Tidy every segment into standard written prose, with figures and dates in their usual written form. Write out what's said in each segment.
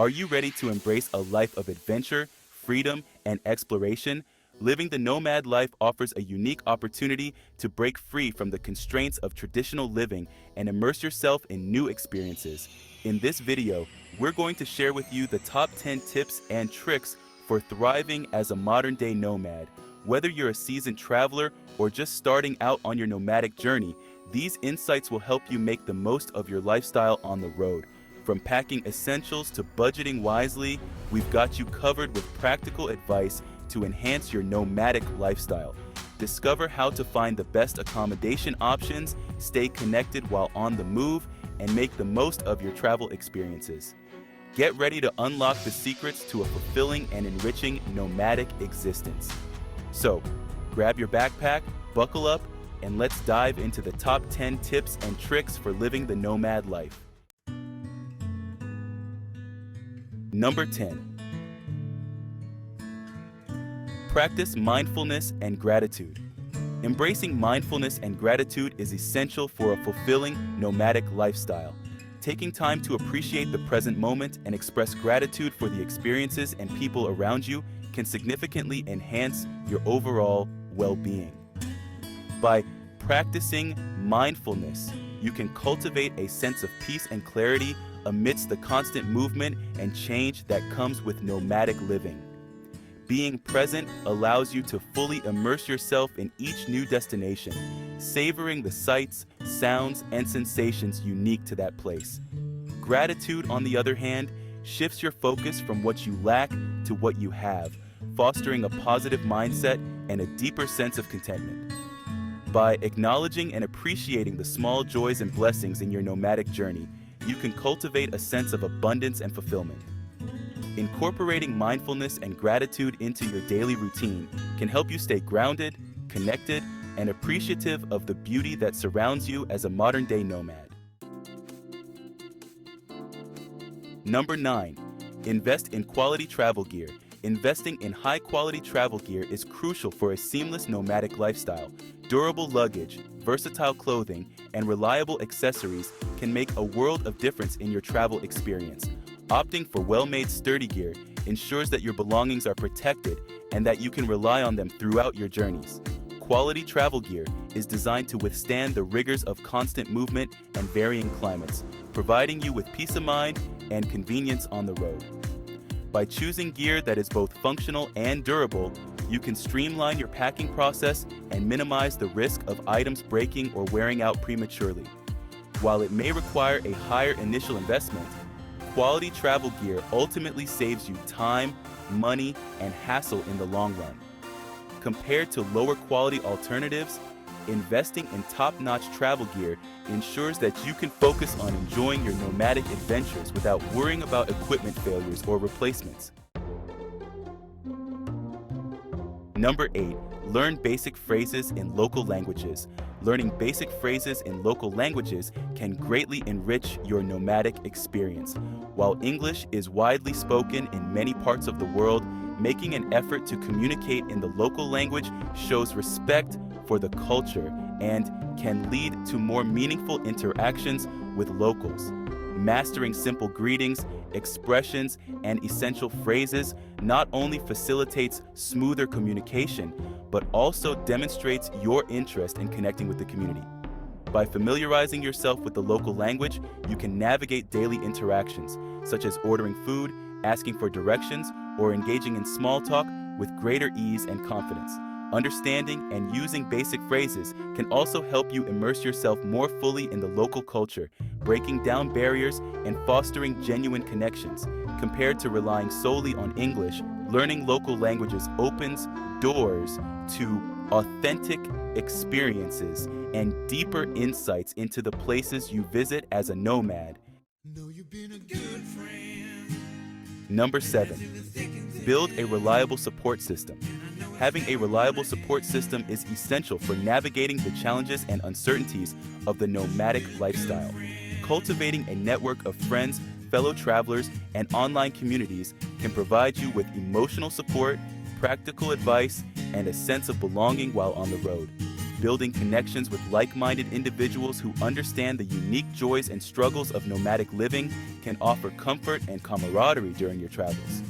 Are you ready to embrace a life of adventure, freedom, and exploration? Living the nomad life offers a unique opportunity to break free from the constraints of traditional living and immerse yourself in new experiences. In this video, we're going to share with you the top 10 tips and tricks for thriving as a modern-day nomad. Whether you're a seasoned traveler or just starting out on your nomadic journey, these insights will help you make the most of your lifestyle on the road. From packing essentials to budgeting wisely, we've got you covered with practical advice to enhance your nomadic lifestyle. Discover how to find the best accommodation options, stay connected while on the move, and make the most of your travel experiences. Get ready to unlock the secrets to a fulfilling and enriching nomadic existence. So, grab your backpack, buckle up, and let's dive into the top 10 tips and tricks for living the nomad life. Number 10. Practice mindfulness and gratitude. Embracing mindfulness and gratitude is essential for a fulfilling nomadic lifestyle. Taking time to appreciate the present moment and express gratitude for the experiences and people around you can significantly enhance your overall well-being. By practicing mindfulness, you can cultivate a sense of peace and clarity amidst the constant movement and change that comes with nomadic living. Being present allows you to fully immerse yourself in each new destination, savoring the sights, sounds, and sensations unique to that place. Gratitude, on the other hand, shifts your focus from what you lack to what you have, fostering a positive mindset and a deeper sense of contentment. By acknowledging and appreciating the small joys and blessings in your nomadic journey, you can cultivate a sense of abundance and fulfillment. Incorporating mindfulness and gratitude into your daily routine can help you stay grounded, connected, and appreciative of the beauty that surrounds you as a modern-day nomad. Number 9. Invest in quality travel gear. Investing in high-quality travel gear is crucial for a seamless nomadic lifestyle. Durable luggage, versatile clothing, and reliable accessories can make a world of difference in your travel experience. Opting for well-made sturdy gear ensures that your belongings are protected and that you can rely on them throughout your journeys. Quality travel gear is designed to withstand the rigors of constant movement and varying climates, providing you with peace of mind and convenience on the road. By choosing gear that is both functional and durable, you can streamline your packing process and minimize the risk of items breaking or wearing out prematurely. While it may require a higher initial investment, quality travel gear ultimately saves you time, money, and hassle in the long run. Compared to lower quality alternatives, investing in top-notch travel gear ensures that you can focus on enjoying your nomadic adventures without worrying about equipment failures or replacements. Number 8. Learn basic phrases in local languages. Learning basic phrases in local languages can greatly enrich your nomadic experience. While English is widely spoken in many parts of the world, making an effort to communicate in the local language shows respect for the culture and can lead to more meaningful interactions with locals. Mastering simple greetings, expressions, and essential phrases not only facilitates smoother communication, but also demonstrates your interest in connecting with the community. By familiarizing yourself with the local language, you can navigate daily interactions, such as ordering food, asking for directions, or engaging in small talk with greater ease and confidence. Understanding and using basic phrases can also help you immerse yourself more fully in the local culture, breaking down barriers and fostering genuine connections. Compared to relying solely on English, learning local languages opens doors to authentic experiences and deeper insights into the places you visit as a nomad. Number 7. Build a reliable support system. Having a reliable support system is essential for navigating the challenges and uncertainties of the nomadic lifestyle. Cultivating a network of friends, fellow travelers, and online communities can provide you with emotional support, practical advice, and a sense of belonging while on the road. building connections with like-minded individuals who understand the unique joys and struggles of nomadic living can offer comfort and camaraderie during your travels.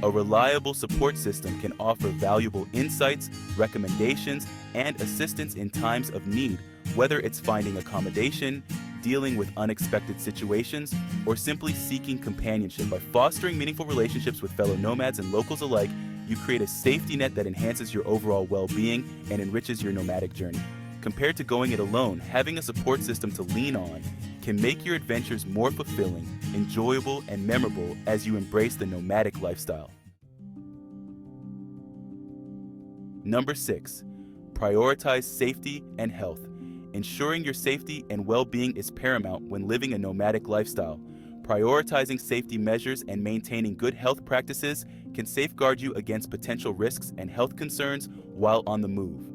A reliable support system can offer valuable insights, recommendations, and assistance in times of need, whether it's finding accommodation, dealing with unexpected situations, or simply seeking companionship. By fostering meaningful relationships with fellow nomads and locals alike, you create a safety net that enhances your overall well-being and enriches your nomadic journey. Compared to going it alone, having a support system to lean on can make your adventures more fulfilling, enjoyable, and memorable as you embrace the nomadic lifestyle. Number 6, prioritize safety and health. Ensuring your safety and well-being is paramount when living a nomadic lifestyle. Prioritizing safety measures and maintaining good health practices can safeguard you against potential risks and health concerns while on the move.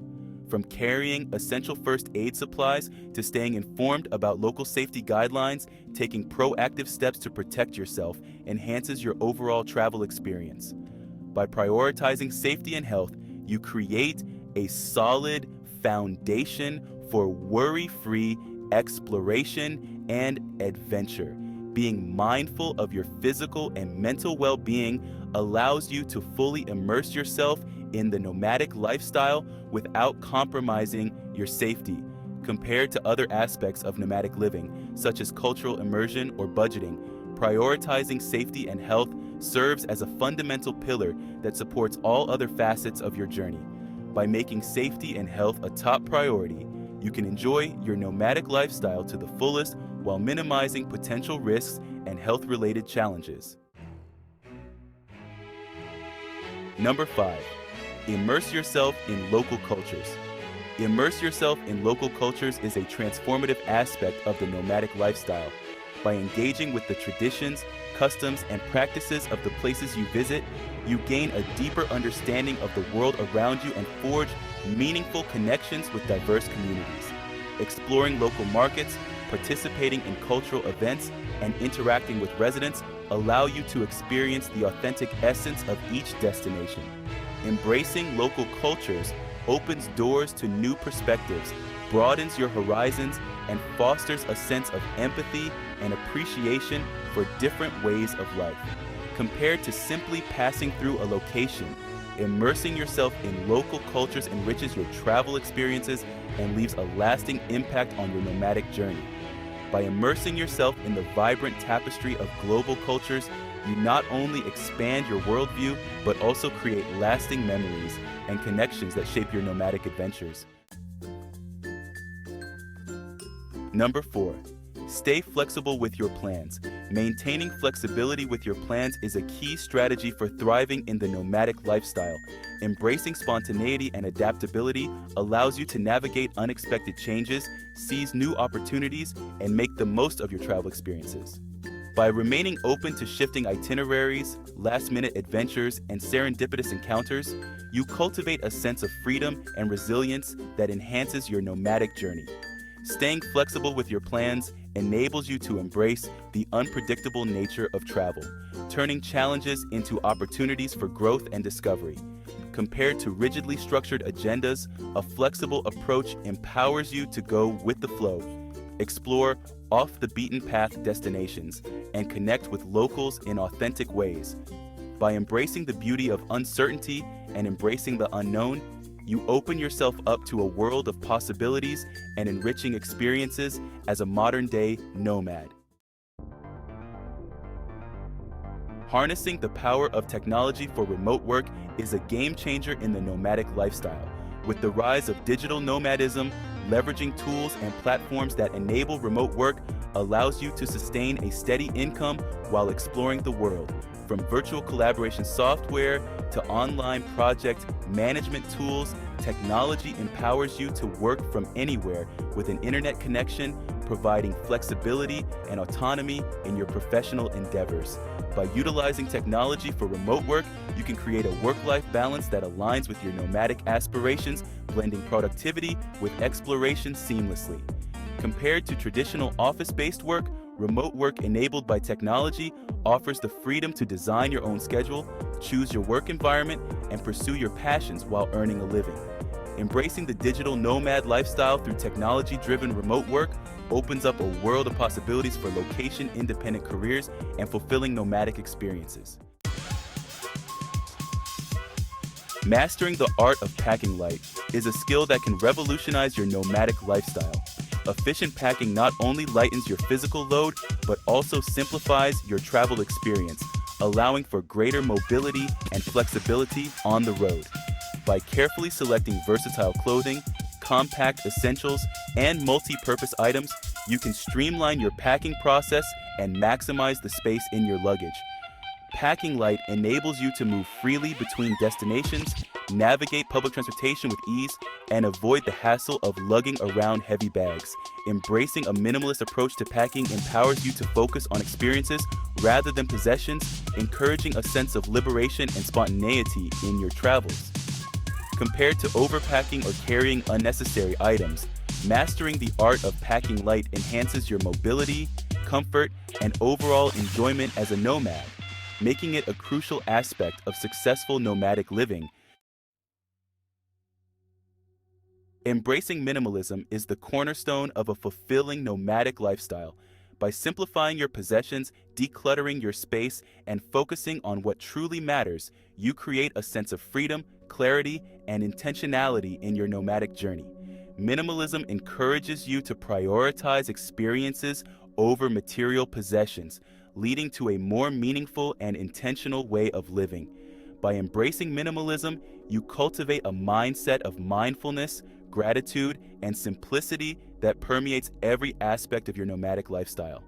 From carrying essential first aid supplies to staying informed about local safety guidelines, taking proactive steps to protect yourself enhances your overall travel experience. By prioritizing safety and health, you create a solid foundation for worry-free exploration and adventure. Being mindful of your physical and mental well-being allows you to fully immerse yourself in the nomadic lifestyle without compromising your safety. Compared to other aspects of nomadic living, such as cultural immersion or budgeting, prioritizing safety and health serves as a fundamental pillar that supports all other facets of your journey. By making safety and health a top priority, you can enjoy your nomadic lifestyle to the fullest while minimizing potential risks and health-related challenges. Number 5, immerse yourself in local cultures. Immerse yourself in local cultures is a transformative aspect of the nomadic lifestyle. By engaging with the traditions, customs, and practices of the places you visit, you gain a deeper understanding of the world around you and forge meaningful connections with diverse communities. Exploring local markets, participating in cultural events, and interacting with residents allow you to experience the authentic essence of each destination. Embracing local cultures opens doors to new perspectives, broadens your horizons, and fosters a sense of empathy and appreciation for different ways of life. Compared to simply passing through a location, immersing yourself in local cultures enriches your travel experiences and leaves a lasting impact on your nomadic journey. By immersing yourself in the vibrant tapestry of global cultures, you not only expand your worldview, but also create lasting memories and connections that shape your nomadic adventures. Number 4, stay flexible with your plans. Maintaining flexibility with your plans is a key strategy for thriving in the nomadic lifestyle. Embracing spontaneity and adaptability allows you to navigate unexpected changes, seize new opportunities, and make the most of your travel experiences. By remaining open to shifting itineraries, last-minute adventures, and serendipitous encounters, you cultivate a sense of freedom and resilience that enhances your nomadic journey. Staying flexible with your plans enables you to embrace the unpredictable nature of travel, turning challenges into opportunities for growth and discovery. Compared to rigidly structured agendas, a flexible approach empowers you to go with the flow, explore off-the-beaten-path destinations, and connect with locals in authentic ways. By embracing the beauty of uncertainty and embracing the unknown, you open yourself up to a world of possibilities and enriching experiences as a modern-day nomad. Harnessing the power of technology for remote work is a game-changer in the nomadic lifestyle. With the rise of digital nomadism, leveraging tools and platforms that enable remote work allows you to sustain a steady income while exploring the world. From virtual collaboration software to online project management tools, technology empowers you to work from anywhere with an internet connection, providing flexibility and autonomy in your professional endeavors. By utilizing technology for remote work, you can create a work-life balance that aligns with your nomadic aspirations, blending productivity with exploration seamlessly. Compared to traditional office-based work, remote work enabled by technology offers the freedom to design your own schedule, choose your work environment, and pursue your passions while earning a living. Embracing the digital nomad lifestyle through technology-driven remote work opens up a world of possibilities for location-independent careers and fulfilling nomadic experiences. Mastering the art of packing light is a skill that can revolutionize your nomadic lifestyle. Efficient packing not only lightens your physical load, but also simplifies your travel experience, allowing for greater mobility and flexibility on the road. By carefully selecting versatile clothing, compact essentials, and multi-purpose items, you can streamline your packing process and maximize the space in your luggage. Packing light enables you to move freely between destinations, navigate public transportation with ease, and avoid the hassle of lugging around heavy bags. Embracing a minimalist approach to packing empowers you to focus on experiences rather than possessions, encouraging a sense of liberation and spontaneity in your travels. Compared to overpacking or carrying unnecessary items, mastering the art of packing light enhances your mobility, comfort, and overall enjoyment as a nomad, making it a crucial aspect of successful nomadic living. Embracing minimalism is the cornerstone of a fulfilling nomadic lifestyle. By simplifying your possessions, decluttering your space, and focusing on what truly matters, you create a sense of freedom, clarity, and intentionality in your nomadic journey. Minimalism encourages you to prioritize experiences over material possessions, leading to a more meaningful and intentional way of living. By embracing minimalism, you cultivate a mindset of mindfulness, gratitude, and simplicity that permeates every aspect of your nomadic lifestyle.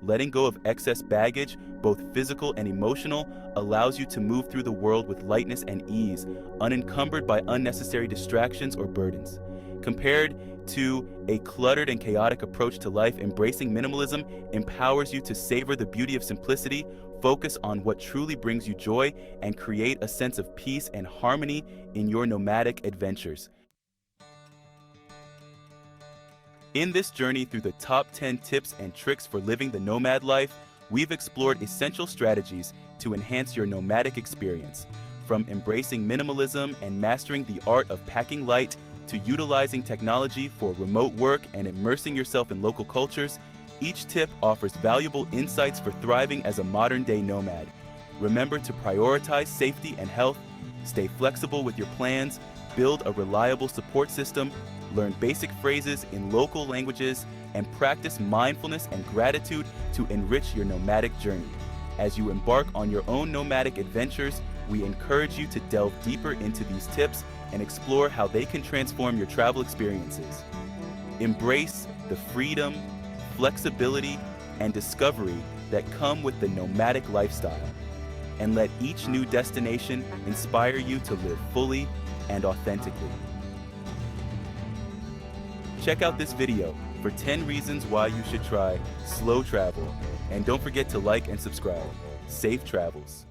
Letting go of excess baggage, both physical and emotional, allows you to move through the world with lightness and ease, unencumbered by unnecessary distractions or burdens. Compared to a cluttered and chaotic approach to life, embracing minimalism empowers you to savor the beauty of simplicity, focus on what truly brings you joy, and create a sense of peace and harmony in your nomadic adventures. In this journey through the top 10 tips and tricks for living the nomad life, we've explored essential strategies to enhance your nomadic experience. From embracing minimalism and mastering the art of packing light to utilizing technology for remote work and immersing yourself in local cultures, each tip offers valuable insights for thriving as a modern-day nomad. Remember to prioritize safety and health, stay flexible with your plans, build a reliable support system, learn basic phrases in local languages, and practice mindfulness and gratitude to enrich your nomadic journey. As you embark on your own nomadic adventures, we encourage you to delve deeper into these tips and explore how they can transform your travel experiences. Embrace the freedom, flexibility, and discovery that come with the nomadic lifestyle, and let each new destination inspire you to live fully and authentically. Check out this video for 10 reasons why you should try slow travel, and don't forget to like and subscribe. Safe travels.